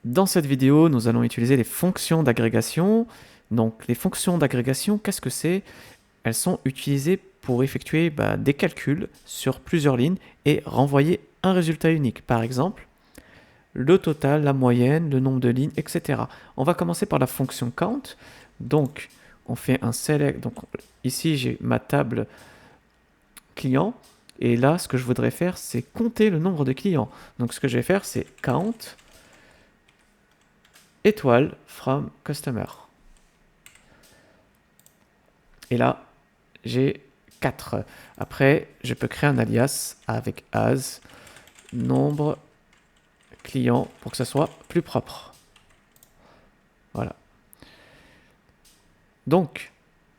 Dans cette vidéo, nous allons utiliser les fonctions d'agrégation. Donc les fonctions d'agrégation, qu'est-ce que c'est? Elles sont utilisées pour effectuer des calculs sur plusieurs lignes et renvoyer un résultat unique. Par exemple, le total, la moyenne, le nombre de lignes, etc. On va commencer par la fonction count. Donc on fait un select. Donc ici j'ai ma table client. Et là, ce que je voudrais faire, c'est compter le nombre de clients. Donc ce que je vais faire, c'est count étoile from customer. Et là, j'ai 4. Après, je peux créer un alias avec as nombre client pour que ça soit plus propre. Voilà. Donc,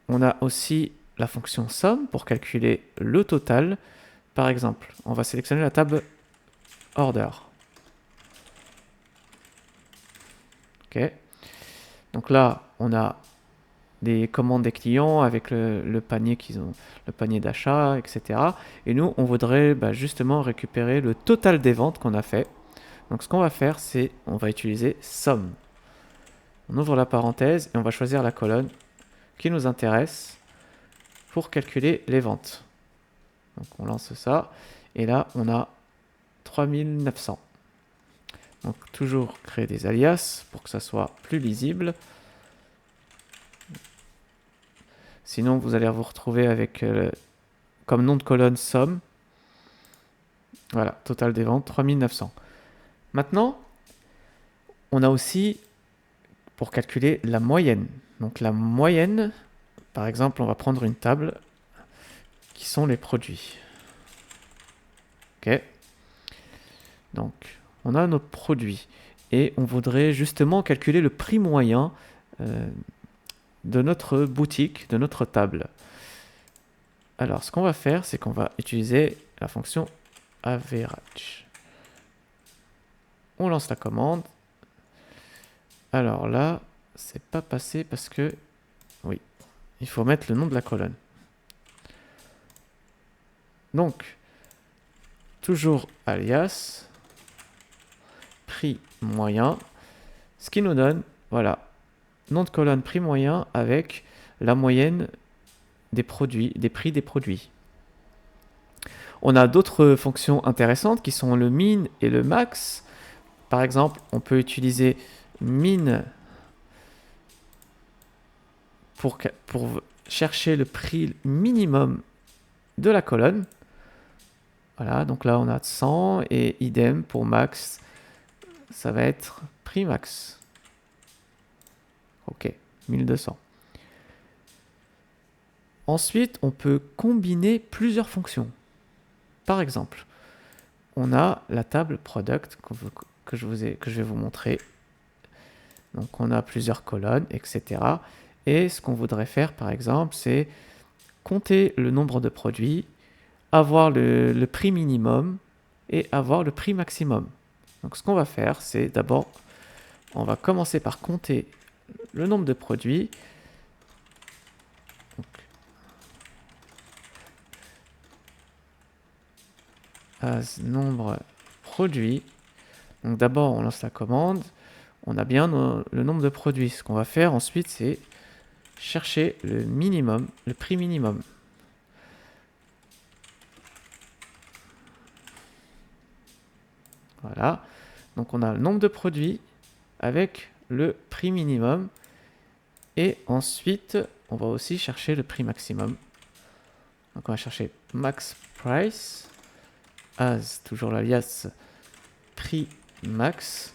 on a aussi la fonction sum pour calculer le total. Par exemple, on va sélectionner la table order. Ok. Donc là, on a des commandes des clients avec le panier qu'ils ont, le panier d'achat, etc. Et nous, on voudrait justement récupérer le total des ventes qu'on a fait. Donc ce qu'on va faire, c'est on va utiliser somme. On ouvre la parenthèse et on va choisir la colonne qui nous intéresse pour calculer les ventes. Donc on lance ça et là on a 3900. Donc toujours créer des alias pour que ça soit plus lisible. Sinon vous allez vous retrouver avec comme nom de colonne somme. Voilà, total des ventes 3900. Maintenant, on a aussi pour calculer la moyenne. Donc la moyenne, par exemple, on va prendre une table qui sont les produits. Ok. Donc, on a nos produits et on voudrait justement calculer le prix moyen de notre boutique, de notre table. Alors, ce qu'on va faire, c'est qu'on va utiliser la fonction average. On lance la commande. Alors là, c'est pas passé parce que, oui, il faut mettre le nom de la colonne. Donc, toujours alias, prix moyen, ce qui nous donne, voilà, nom de colonne prix moyen avec la moyenne des produits, des prix des produits. On a d'autres fonctions intéressantes qui sont le min et le max. Par exemple, on peut utiliser min pour chercher le prix minimum de la colonne. Voilà, donc là on a 100 et idem pour max, ça va être prix max. Ok, 1200. Ensuite, on peut combiner plusieurs fonctions. Par exemple, on a la table product que je vais vous montrer. Donc on a plusieurs colonnes, etc. Et ce qu'on voudrait faire, par exemple, c'est compter le nombre de produits, avoir le prix minimum et avoir le prix maximum. Donc ce qu'on va faire, c'est d'abord, on va commencer par compter le nombre de produits. Donc, as nombre produits. Donc d'abord, on lance la commande. On a bien le nombre de produits. Ce qu'on va faire ensuite, c'est chercher le minimum, le prix minimum. Voilà. Donc on a le nombre de produits avec le prix minimum. Et ensuite, on va aussi chercher le prix maximum. Donc on va chercher max price as, toujours l'alias prix max.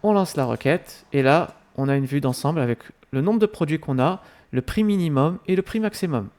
On lance la requête et là, on a une vue d'ensemble avec le nombre de produits qu'on a, le prix minimum et le prix maximum.